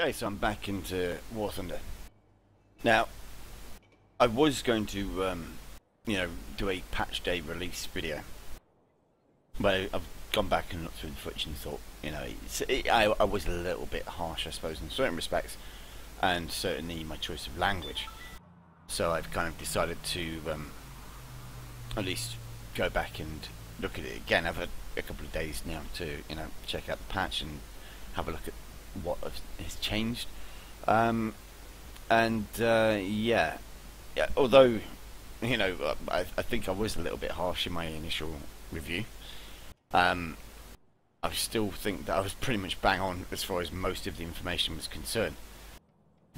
Okay, so I'm back into War Thunder. Now, I was going to, do a patch day release video, but I've gone back and looked through the footage and thought, I was a little bit harsh, I suppose, in certain respects, and certainly my choice of language. So I've kind of decided to at least go back and look at it again. I've had a couple of days now to, check out the patch and have a look at what has changed. Yeah, although, I think I was a little bit harsh in my initial review. I still think that I was pretty much bang on as far as most of the information was concerned.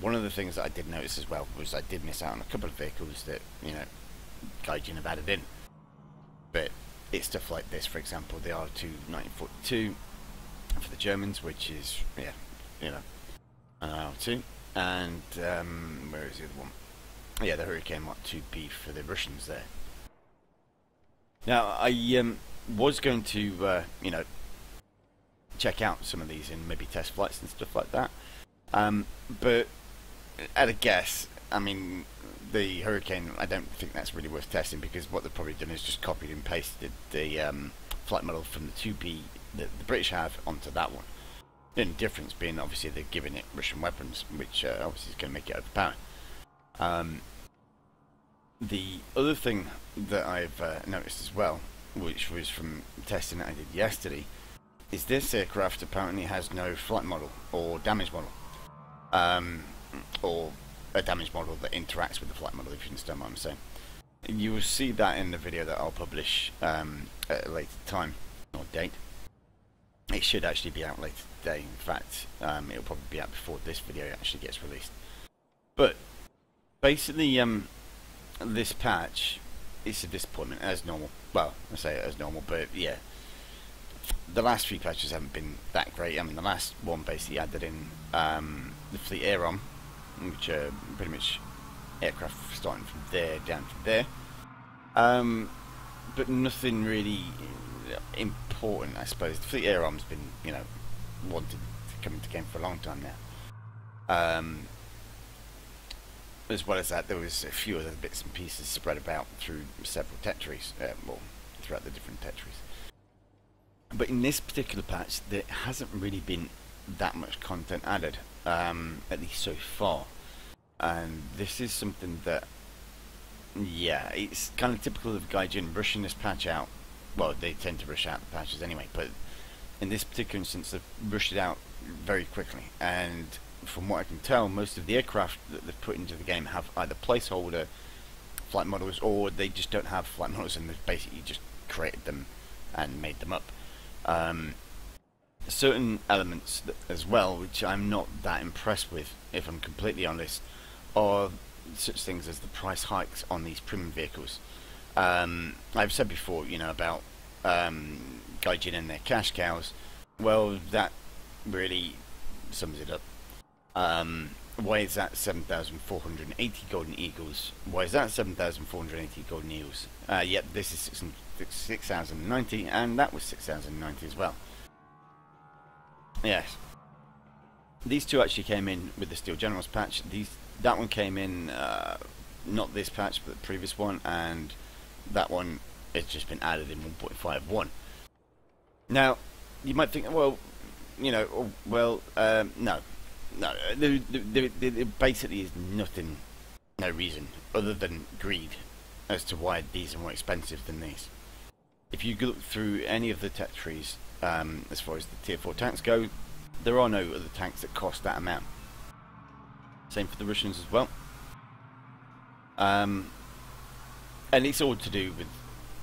One of the ththings that I did notice as well was I did miss out on a couple of vehicles that, Gaijin have added in. But it's stuff like this, for example, the R2 1942 for the Germans, which is, an R2. And, where is the other one? Yeah, the Hurricane Mark 2B for the Russians there. Now, I was going to, check out some of these in maybe test flights and stuff like that. But at a guess, I mean, the Hurricane, I don't think that's really worth testing, because what they've probably done is just copied and pasted the flight model from the 2B that the British have onto that one. The only difference being, obviously, they're giving it Russian weapons, which obviously is going to make it overpowered. The other thing that I've noticed as well, which was from testing that I did yesterday, is this aircraft apparently has no flight model or damage model. Or a damage model that interacts with the flight model, if you understand what I'm saying. You will see that in the video that I'll publish at a later time or date. It should actually be out later today. In fact, it'll probably be out before this video actually gets released. But basically, this patch is a disappointment as normal. Well, I say it as normal, but yeah, the last few patches haven't been that great. I mean, the last one basically added in the fleet air arm, which are pretty much aircraft starting from there down to there. But nothing really important, I suppose. The fleet air arm's been, wanted to come into game for a long time now. As well as that, there was a few other bits and pieces spread about through several tetris, throughout the different tetris. But in this particular patch, there hasn't really been that much content added, at least so far. And this is something that, yeah, it's kind of typical of Gaijin rushing this patch out. Well, they tend to rush out the patches anyway, but in this particular instance, they've rushed it out very quickly. And from what I can tell, most of the aircraft that they've put into the game have either placeholder flight models, or they just don't have flight models and they've basically just created them and made them up. Certain elements as well, which I'm not that impressed with, if I'm completely honest, are such things as the price hikes on these premium vehicles. I've said before, about Gaijin and their cash cows. Well, that really sums it up. Why is that 7,480 Golden Eagles? Why is that 7,480 Golden Eagles? Yep, this is 6,090, and that was 6,090 as well. Yes. These two actually came in with the Steel Generals patch. That one came in, not this patch, but the previous one, and that one has just been added in 1.51. Now, you might think, well, no. There basically is nothing, no reason, other than greed, as to why these are more expensive than these. If you look through any of the tetris, as far as the tier 4 tanks go, there are no other tanks that cost that amount. Same for the Russians as well. And it's all to do with,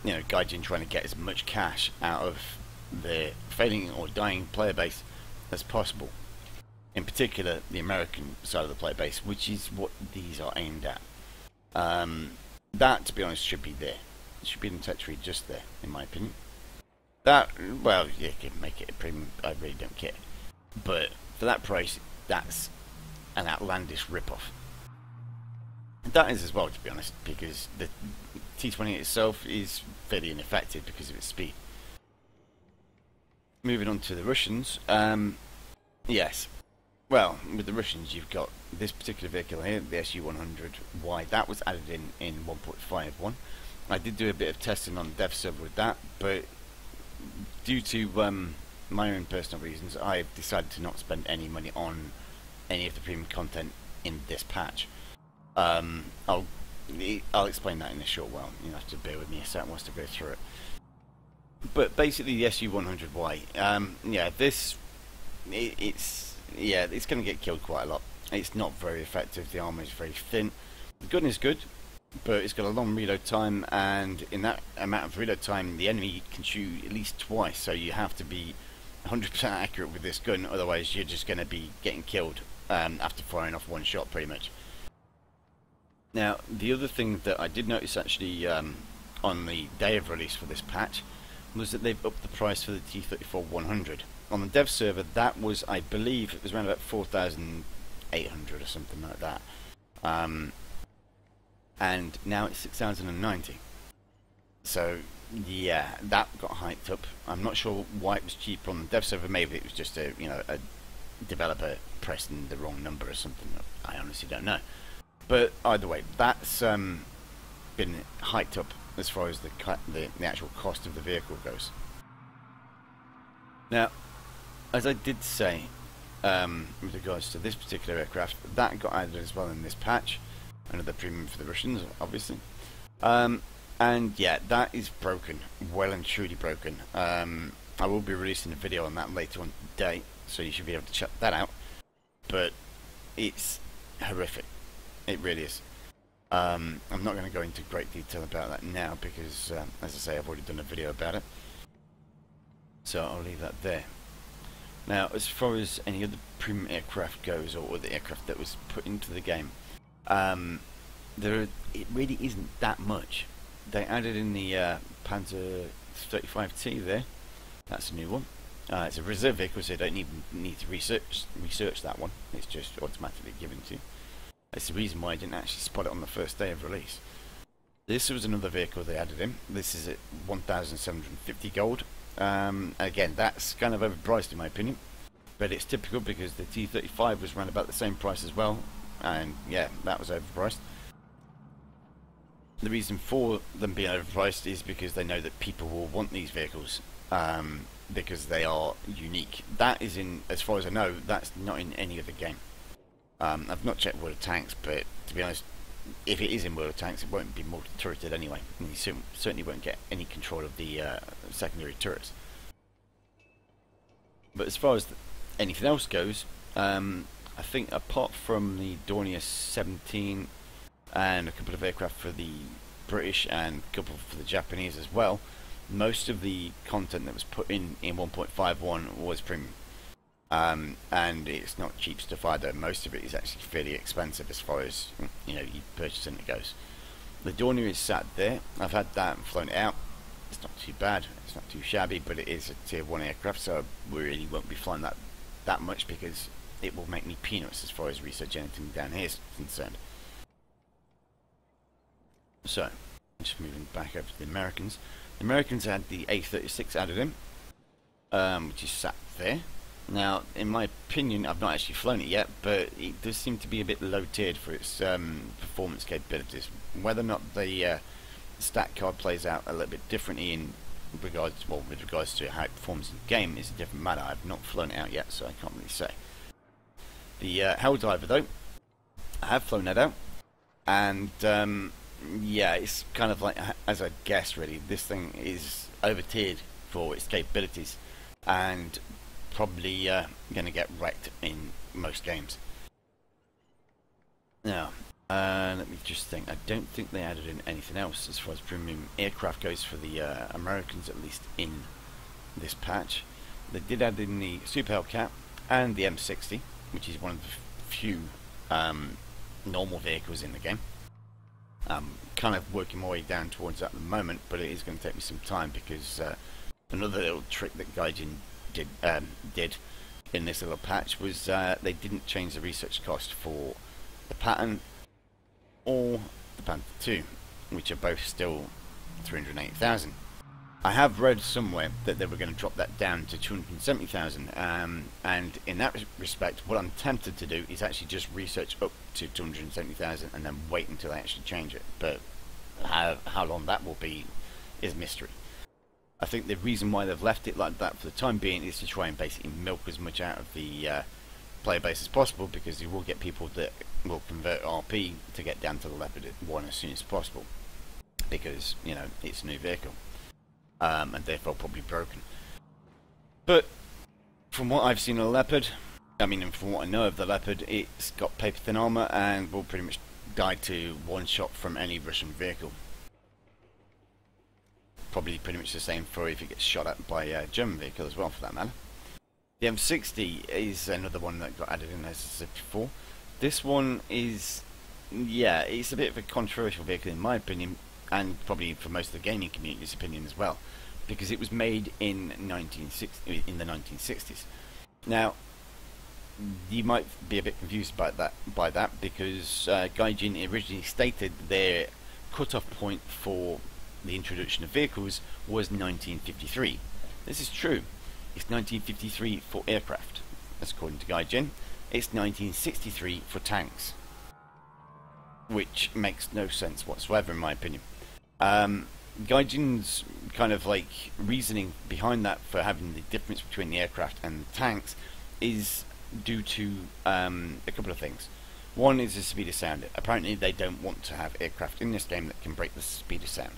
Gaijin trying to get as much cash out of their failing or dying player base as possible. In particular, the American side of the player base, which is what these are aimed at. That, to be honest, should be there. It should be in Tetris just there, in my opinion. That, well, you can make it a premium, I really don't care. But for that price, that's an outlandish rip-off. That is as well, to be honest, because the T-28 itself is fairly ineffective because of its speed. Moving on to the Russians, yes, Well, with the Russians, you've got this particular vehicle here, the SU-100Y. That was added in 1.51. I did do a bit of testing on the dev server with that, but due to my own personal reasons, I've decided to not spend any money on any of the premium content in this patch. I'll explain that in a short while. You have to bear with me a second whilst I go through it. But basically, the SU-100Y. Yeah, it's going to get killed quite a lot. It's not very effective. The armor is very thin. The gun is good, but it's got a long reload time, and in that amount of reload time, the enemy can shoot at least twice. So you have to be 100% accurate with this gun, otherwise you're just going to be getting killed after firing off one shot, pretty much. Now, the other thing that I did notice actually on the day of release for this patch was that they've upped the price for the T-34-100. On the dev server, that was, I believe, it was around about 4,800 or something like that. And now it's 6,090. So, yeah, that got hiked up. I'm not sure why it was cheaper on the dev server. Maybe it was just a developer pressing the wrong number or something. I honestly don't know. But either way, that's been hiked up as far as the actual cost of the vehicle goes. Now, as I did say, with regards to this particular aircraft, that got added as well in this patch. Another premium for the Russians, obviously. And yeah, that is broken, well and truly broken. I will be releasing a video on that later on today, so you should be able to check that out. But it's horrific. It really is. I'm not going to go into great detail about that now because, as I say, I've already done a video about it. So I'll leave that there. Now, as far as any other premium aircraft goes, or the aircraft that was put into the game, it really isn't that much. They added in the Panzer 35T there. That's a new one. It's a reserve vehicle, so you don't even need to research that one. It's just automatically given to you. That's the reason why I didn't actually spot it on the first day of release. This was another vehicle they added in. This is at 1,750 gold. Again, that's kind of overpriced in my opinion, but it's typical because the T-35 was around about the same price as well, and yeah, that was overpriced. The reason for them being overpriced is because they know that people will want these vehicles because they are unique. That is in, as far as I know, that's not in any other game. I've not checked World of Tanks, but to be honest, if it is in World of Tanks, it won't be multi-turreted anyway, and you certainly won't get any control of the secondary turrets. But as far as anything else goes, I think apart from the Dornier 17 and a couple of aircraft for the British and a couple for the Japanese as well, most of the content that was put in 1.51 was premium. And it's not cheap stuff either. Most of it is actually fairly expensive as far as you purchasing it goes. The Dornier is sat there. I've had that and flown it out. It's not too bad. It's not too shabby, but it is a tier 1 aircraft, so I really won't be flying that much because it will make me peanuts as far as research anything down here is concerned. So, just moving back over to the Americans. The Americans had the A36 added in, which is sat there. Now, in my opinion, I've not actually flown it yet, but it does seem to be a bit low-tiered for its performance capabilities. Whether or not the stat card plays out a little bit differently with regards to how it performs in the game is a different matter. I've not flown it out yet, so I can't really say. The Helldiver, though, I have flown that out, and yeah, it's kind of like, as I guessed, really, this thing is over-tiered for its capabilities, and probably going to get wrecked in most games. Now, let me just think. I don't think they added in anything else as far as premium aircraft goes for the Americans, at least in this patch. They did add in the Super Hellcat and the M60, which is one of the few normal vehicles in the game. I'm kind of working my way down towards that at the moment, but it is going to take me some time because another little trick that Gaijin did in this little patch was they didn't change the research cost for the Patton or the Panther II, which are both still 380,000. I have read somewhere that they were going to drop that down to 270,000, and in that respect, what I'm tempted to do is actually just research up to 270,000 and then wait until they actually change it. But how long that will be is a mystery. I think the reason why they've left it like that for the time being is to try and basically milk as much out of the player base as possible, because you will get people that will convert RP to get down to the Leopard 1 as soon as possible, because, you know, it's a new vehicle. And therefore probably broken. But from what I've seen of the Leopard, I mean, and from what I know of the Leopard, it's got paper thin armor and will pretty much die to one shot from any Russian vehicle. Probably pretty much the same for if it gets shot at by a German vehicle as well, for that matter. The M60 is another one that got added in, as I said before. This one is, yeah, it's a bit of a controversial vehicle in my opinion, and probably for most of the gaming community's opinion as well, because it was made in the 1960s. Now, you might be a bit confused by that because Gaijin originally stated their cut-off point for the introduction of vehicles was 1953. This is true. It's 1953 for aircraft, that's according to Gaijin. It's 1963 for tanks, which makes no sense whatsoever in my opinion. Gaijin's kind of like reasoning behind that for having the difference between the aircraft and the tanks is due to a couple of things. One is the speed of sound. Apparently they don't want to have aircraft in this game that can break the speed of sound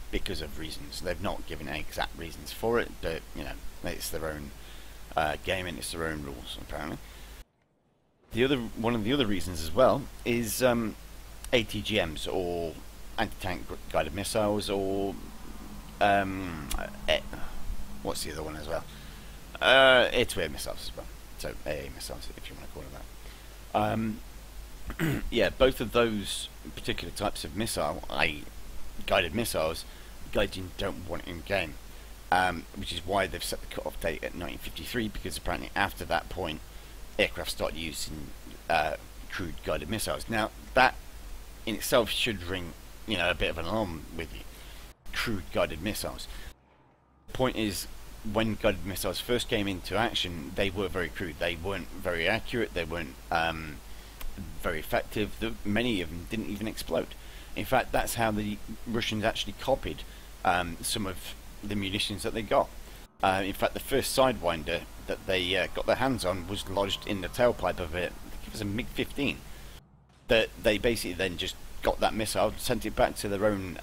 because of reasons. They've not given any exact reasons for it, but you know, it's their own game and it's their own rules apparently. One of the other reasons as well is ATGMs, or anti-tank guided missiles, or what's the other one as well? Air-to-air missiles as well. So AA missiles, if you want to call it that. Yeah, both of those particular types of missile, guided missiles, Gaijin don't want in game, which is why they've set the cut-off date at 1953, because apparently after that point, aircraft start using crude guided missiles. Now that in itself should ring, you know, a bit of an alarm with you. Crude guided missiles. The point is, when guided missiles first came into action, they were very crude. They weren't very accurate. They weren't very effective. Many of them didn't even explode. In fact, that's how the Russians actually copied some of the munitions that they got. In fact, the first Sidewinder that they got their hands on was lodged in the tailpipe of it. I think it was a MiG-15. That they basically then just got that missile, sent it back to their own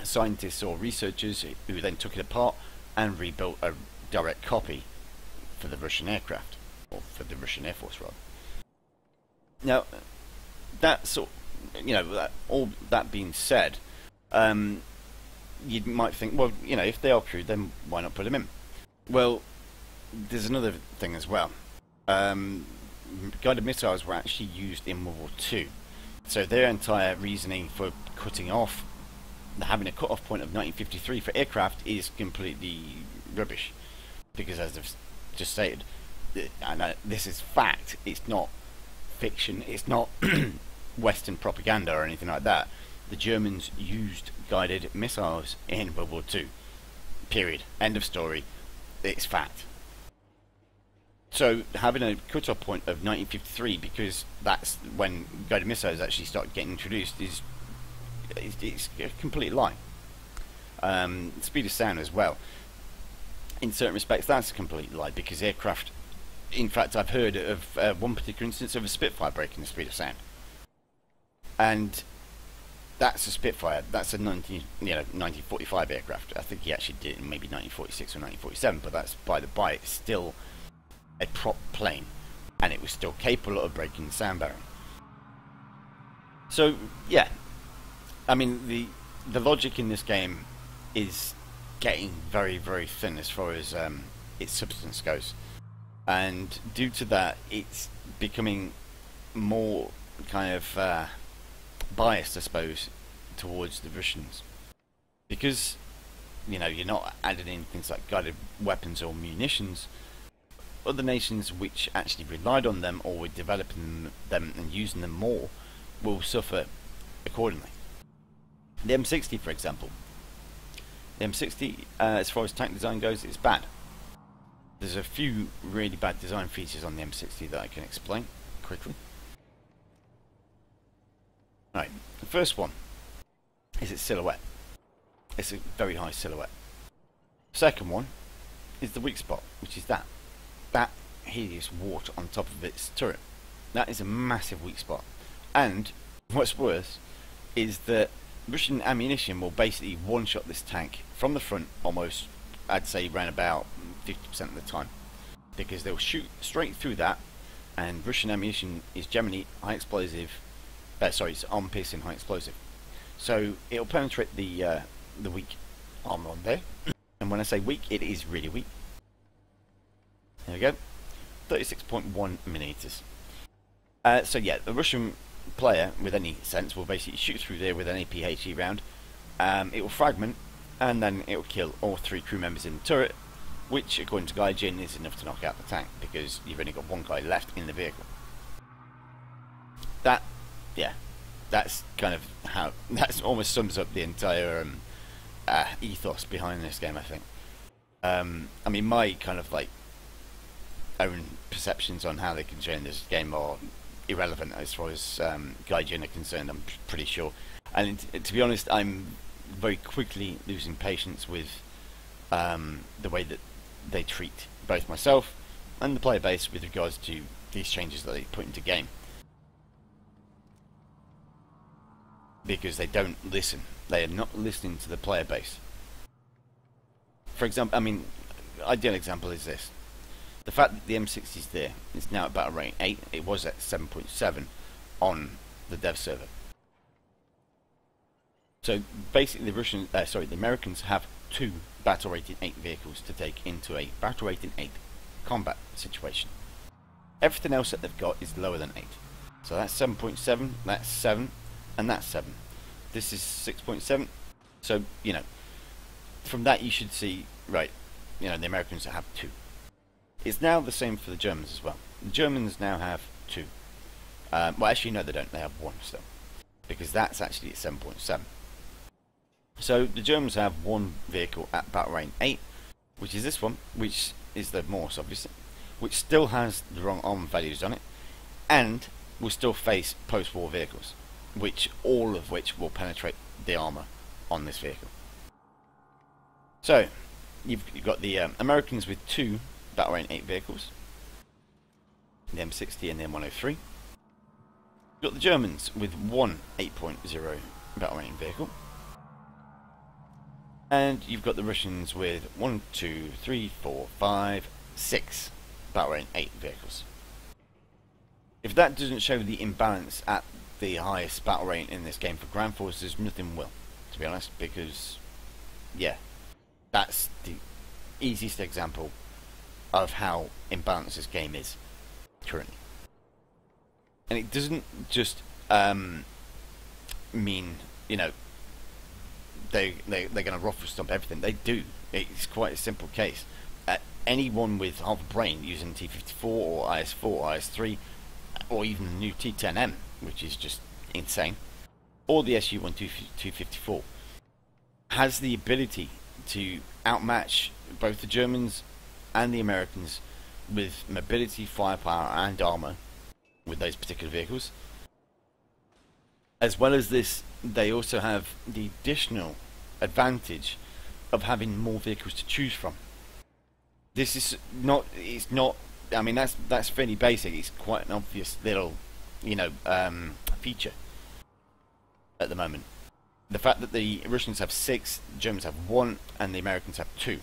scientists or researchers, who then took it apart and rebuilt a direct copy for the Russian aircraft, or for the Russian Air Force rather. Now, all that being said, you might think, well, you know, if they are crude, then why not put them in? Well, there's another thing as well. Guided missiles were actually used in World War II. So their entire reasoning for cutting off, having a cut-off point of 1953 for aircraft is completely rubbish. Because as I've just stated, and this is fact, it's not fiction, it's not Western propaganda or anything like that. The Germans used guided missiles in World War II. Period. End of story. It's fact. So having a cut-off point of 1953, because that's when guided missiles actually started getting introduced, it's a complete lie. Speed of sound as well. In certain respects, that's a complete lie, because aircraft. In fact, I've heard of one particular instance of a Spitfire breaking the speed of sound, and that's a Spitfire. That's a 1945 aircraft. I think he actually did it in maybe 1946 or 1947, but that's by the by. It's still a prop plane, and it was still capable of breaking the sound barrier. So yeah, I mean the logic in this game is getting very, very thin as far as its substance goes, and due to that, it's becoming more kind of biased, I suppose, towards the Russians, because you know, you're not adding in things like guided weapons or munitions. Other nations which actually relied on them or were developing them and using them more will suffer accordingly. The M60, for example, The M60, as far as tank design goes, is bad. There's a few really bad design features on the M60 that I can explain quickly. Right, the first one is its silhouette. It's a very high silhouette. Second one is the weak spot, which is that hideous wart on top of its turret. That is a massive weak spot. And what's worse is that Russian ammunition will basically one-shot this tank from the front almost, I'd say, around about 50% of the time, because they'll shoot straight through that, and Russian ammunition is generally high explosive. It's armor-piercing high explosive, so it'll penetrate the weak armor on there. And when I say weak, it is really weak. There we go, 36.1 millimeters. So yeah, the Russian player with any sense will basically shoot through there with an APHE round. It will fragment, and then it will kill all 3 crew members in the turret, which, according to Gaijin, is enough to knock out the tank, because you've only got one guy left in the vehicle. That's kind of how, that almost sums up the entire ethos behind this game, I think. I mean, my kind of like own perceptions on how they can change this game are irrelevant as far as Gaijin are concerned, I'm pretty sure. And to be honest, I'm very quickly losing patience with the way that they treat both myself and the player base with regards to these changes that they put into game, because they don't listen. They are not listening to the player base. For example, I mean, ideal example is this: the fact that the M60 is there, it's now at battle rating 8. It was at 7.7 on the dev server. So basically, the Americans have 2 battle rating 8 vehicles to take into a battle rating 8 combat situation. Everything else that they've got is lower than 8. So that's 7.7, that's 7, and that's 7. This is 6.7. So, you know, from that you should see, right, you know, the Americans have 2. It's now the same for the Germans as well. The Germans now have 2. Well, actually, no, they don't. They have 1 still, because that's actually at 7.7. So the Germans have 1 vehicle at battle rank 8, which is this one, which is the Morse, obviously, which still has the wrong armor values on it, and will still face post-war vehicles, all of which will penetrate the armor on this vehicle. So you've got the Americans with 2 battle rank 8 vehicles, the M60 and the M103. You've got the Germans with 1 8.0 battle rank vehicle. And you've got the Russians with 1, 2, 3, 4, 5, 6 battle rank 8 vehicles. If that doesn't show the imbalance at the highest battle rate in this game for ground forces, nothing will, to be honest, because, yeah, that's the easiest example of how imbalanced this game is currently. And it doesn't just mean, you know, they're going to ruffle stomp everything. They do. It's quite a simple case. Anyone with half a brain using T54 or IS4, IS3, or even the new T10M, which is just insane, or the SU-1254, has the ability to outmatch both the Germans and the Americans with mobility, firepower, and armor with those particular vehicles. As well as this, they also have the additional advantage of having more vehicles to choose from. This is not, it's not, I mean, that's fairly basic. It's quite an obvious little, you know, feature at the moment. The fact that the Russians have 6, the Germans have 1, and the Americans have 2.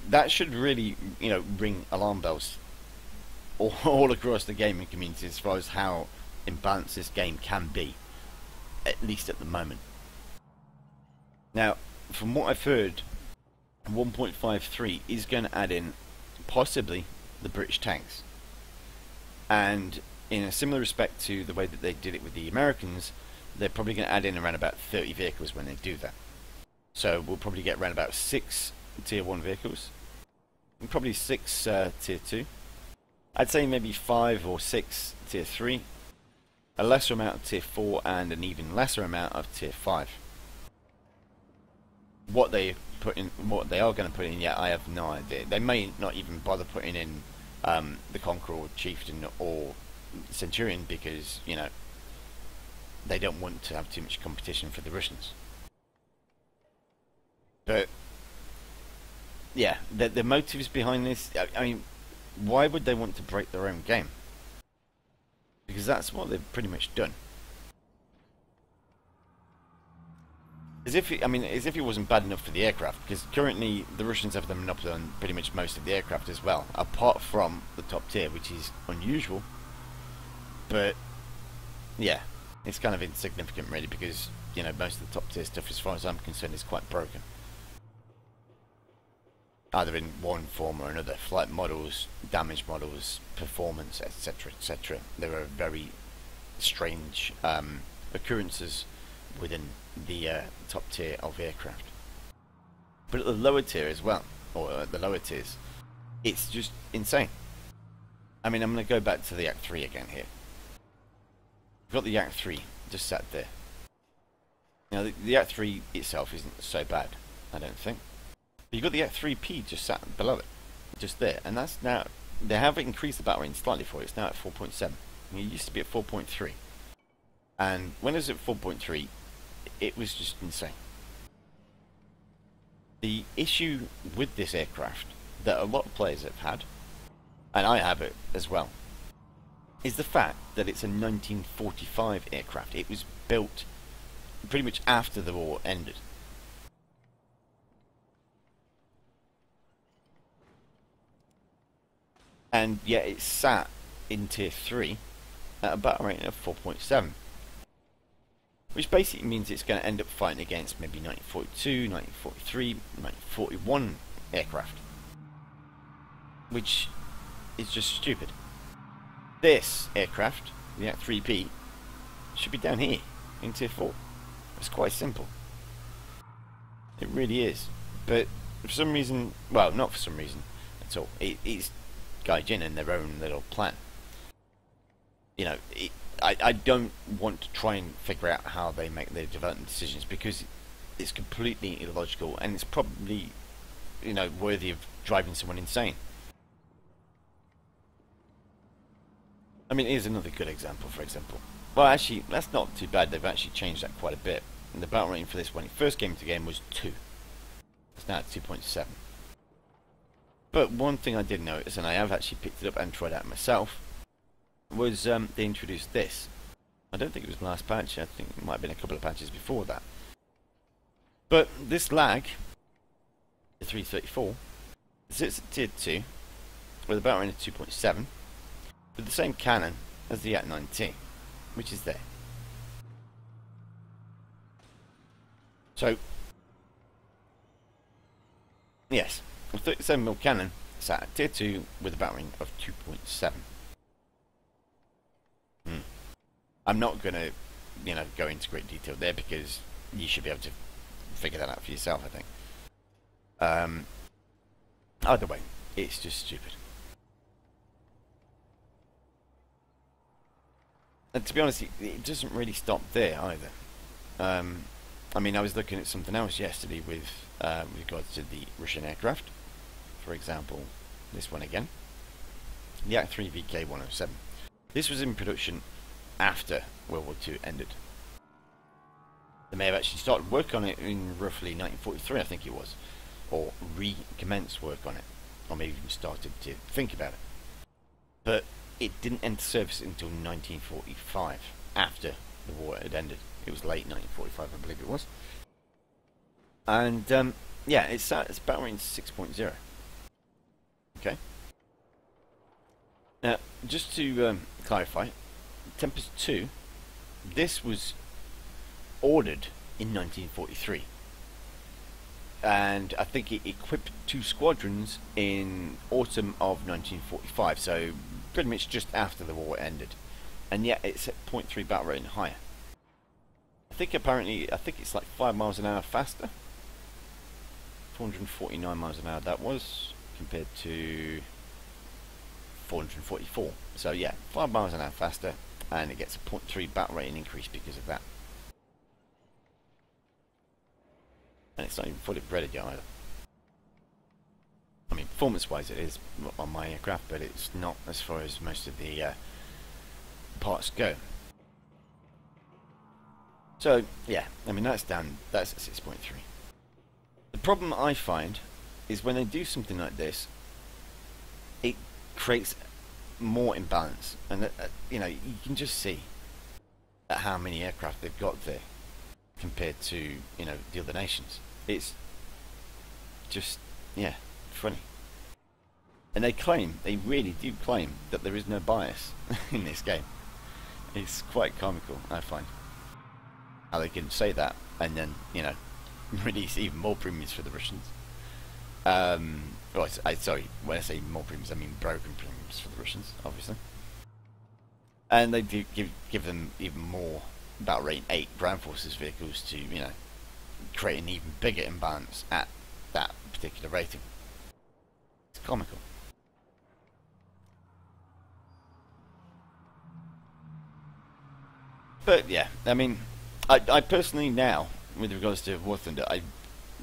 That should really, you know, ring alarm bells all across the gaming community as far as how imbalanced this game can be, at least at the moment. Now, from what I've heard, 1.53 is going to add in possibly the British tanks, and in a similar respect to the way that they did it with the Americans, they're probably going to add in around about 30 vehicles when they do that. So we'll probably get around about 6 tier 1 vehicles, and probably 6 tier 2. I'd say maybe 5 or 6 tier 3, a lesser amount of tier 4, and an even lesser amount of tier 5. what they are going to put in yet, I have no idea. They may not even bother putting in the Conqueror or Chieftain or Centurion because, you know, they don't want to have too much competition for the Russians. But yeah, the motives behind this, I mean, why would they want to break their own game? Because that's what they've pretty much done. As if it wasn't bad enough for the aircraft, because currently the Russians have the monopoly on pretty much most of the aircraft as well, apart from the top tier, which is unusual. But yeah, it's kind of insignificant really, because, you know, most of the top tier stuff, as far as I'm concerned, is quite broken. Either in one form or another. Flight models, damage models, performance, etc, etc. There are very strange occurrences within the top tier of aircraft. But at the lower tier as well, or at the lower tiers, it's just insane. I mean, I'm going to go back to the Yak 3 again here. We've got the Yak 3 just sat there. Now, the Yak 3 itself isn't so bad, I don't think. But you've got the Yak 3P just sat below it, just there. And that's now, they have increased the battle range slightly for it. It's now at 4.7. I mean, it used to be at 4.3. And when it was at 4.3, it was just insane. The issue with this aircraft that a lot of players have had, and I have it as well, is the fact that it's a 1945 aircraft. It was built pretty much after the war ended. And yet it sat in tier 3 at a battle rating of 4.7. Which basically means it's going to end up fighting against maybe 1942, 1943, 1941 aircraft. Which is just stupid. This aircraft, the Yak 3P, should be down here in tier 4. It's quite simple. It really is. But for some reason, well, not for some reason at all, it's Gaijin and their own little plan. You know, I don't want to try and figure out how they make their development decisions, because it's completely illogical, and it's probably, you know, worthy of driving someone insane. I mean, here's another good example, for example. Well, actually, that's not too bad. They've actually changed that quite a bit. And the battle rating for this, when it first came into the game, was 2. It's now at 2.7. But one thing I did notice, and I have actually picked it up and tried it out myself, was they introduced this. I don't think it was the last patch. I think it might have been a couple of patches before that. But this lag, the 334, sits at tier 2 with a battle rating of 2.7 with the same cannon as the Yak 9T, which is there. So, yes, a 37mm cannon sat at tier 2 with a battle rating of 2.7. I'm not going to, you know, go into great detail there, because you should be able to figure that out for yourself, I think. Either way, it's just stupid. And to be honest, it doesn't really stop there either. I mean, I was looking at something else yesterday with regards to the Russian aircraft. For example, this one again. The Yak 3 VK-107. This was in production after World War II ended. They may have actually started work on it in roughly 1943, I think it was. Or recommenced work on it. Or maybe even started to think about it. But it didn't enter service until 1945, after the war had ended. It was late 1945, I believe it was. And, yeah, it's battle range 6.0. Okay. Now, just to clarify, Tempest 2, this was ordered in 1943. And I think it equipped 2 squadrons in autumn of 1945, so pretty much just after the war ended. And yet it's at 0.3 battle rating higher. I think it's like 5 miles an hour faster. 449 miles an hour that was, compared to 444. So yeah, 5 miles an hour faster, and it gets a 0.3 battle rating increase because of that. And it's not even fully breaded yet either. I mean, performance-wise it is on my aircraft, but it's not as far as most of the parts go. So, yeah, I mean, that's down, that's at 6.3. The problem I find is when they do something like this, it creates more imbalance. And, you know, you can just see at how many aircraft they've got there compared to, you know, the other nations. It's just, yeah, funny. And they really do claim that there is no bias in this game. It's quite comical, I find. How they can say that and then, you know, release even more premiums for the Russians. Well, sorry, when I say more premiums, I mean broken premiums for the Russians, obviously. And they do give them even more battle rate 8 ground forces vehicles to, you know, create an even bigger imbalance at that particular rating. It's comical. But yeah, I mean, I personally now, with regards to War Thunder, I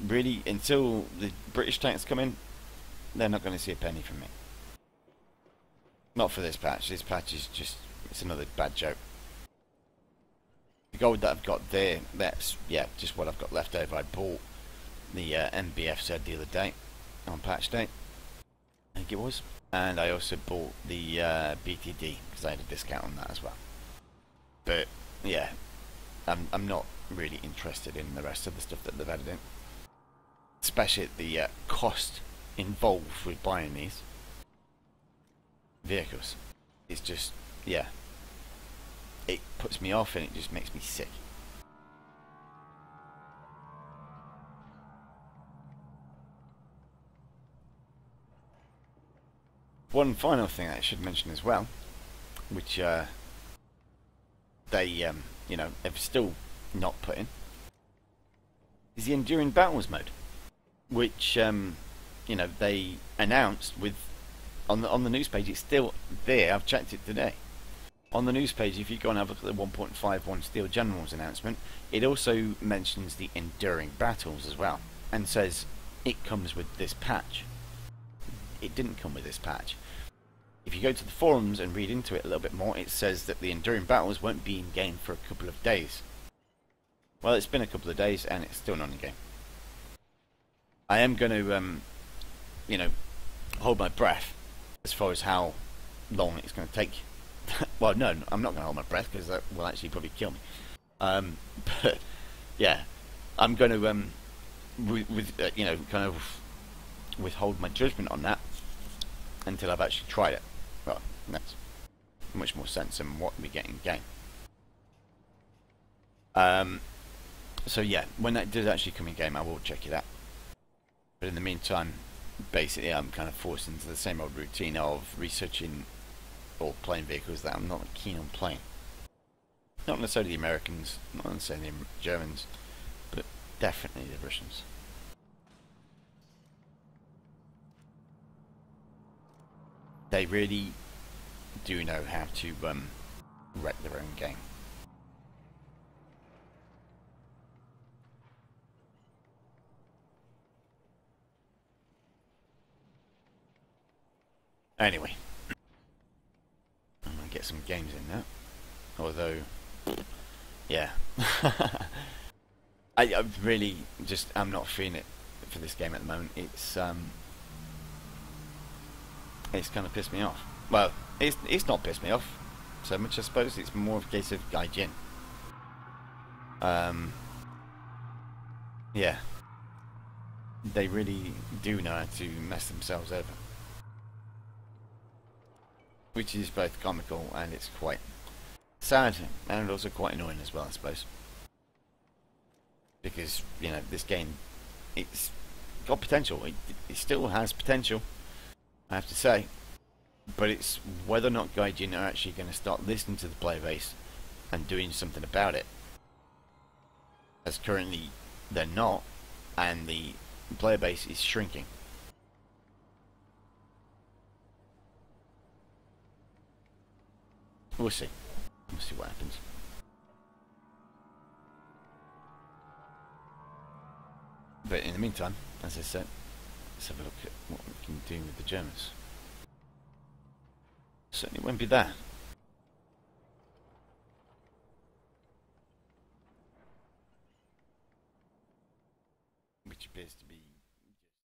really, until the British tanks come in, they're not going to see a penny from me. Not for this patch. This patch is just, it's another bad joke. The gold that I've got there, that's, yeah, just what I've got left over. I bought the MBF said the other day, on patch day, I think it was. And I also bought the BTD, because I had a discount on that as well. But, yeah, I'm not really interested in the rest of the stuff that they've added in. Especially the cost involved with buying these vehicles. It's just, yeah, it puts me off and it just makes me sick. One final thing I should mention as well, which they, you know, have still not put in, is the Enduring Battles mode, which, you know, they announced with on the news page. It's still there. I've checked it today. On the news page, if you go and have a look at the 1.51 Steel Generals announcement, it also mentions the Enduring Battles as well, and says it comes with this patch. It didn't come with this patch. If you go to the forums and read into it a little bit more, it says that the Enduring Battles won't be in game for a couple of days. Well, it's been a couple of days and it's still not in game. I am going to, you know, hold my breath as far as how long it's going to take. Well, no, I'm not going to hold my breath because that will actually probably kill me. But yeah, I'm going to, you know, kind of withhold my judgment on that until I've actually tried it. Well, that's much more sense than what we get in game. So yeah, when that does actually come in game, I will check it out. But in the meantime, basically, I'm kind of forced into the same old routine of researching or playing vehicles that I'm not keen on playing. Not necessarily the Americans, not necessarily the Germans, but definitely the Russians. They really do know how to wreck their own game. Anyway, I'm gonna get some games in now. Although, yeah, I really just I'm not feeling it for this game at the moment. It's kind of pissed me off. Well, it's not pissed me off so much, I suppose. It's more of a case of Gaijin. Yeah, they really do know how to mess themselves over, which is both comical and it's quite sad and also quite annoying as well, I suppose. Because, you know, this game, it's got potential. It still has potential, I have to say. But it's whether or not Gaijin are actually going to start listening to the player base and doing something about it. As currently they're not, and the player base is shrinking. We'll see. We'll see what happens. But in the meantime, as I said, let's have a look at what we can do with the Germans. Certainly won't be that. Which appears to be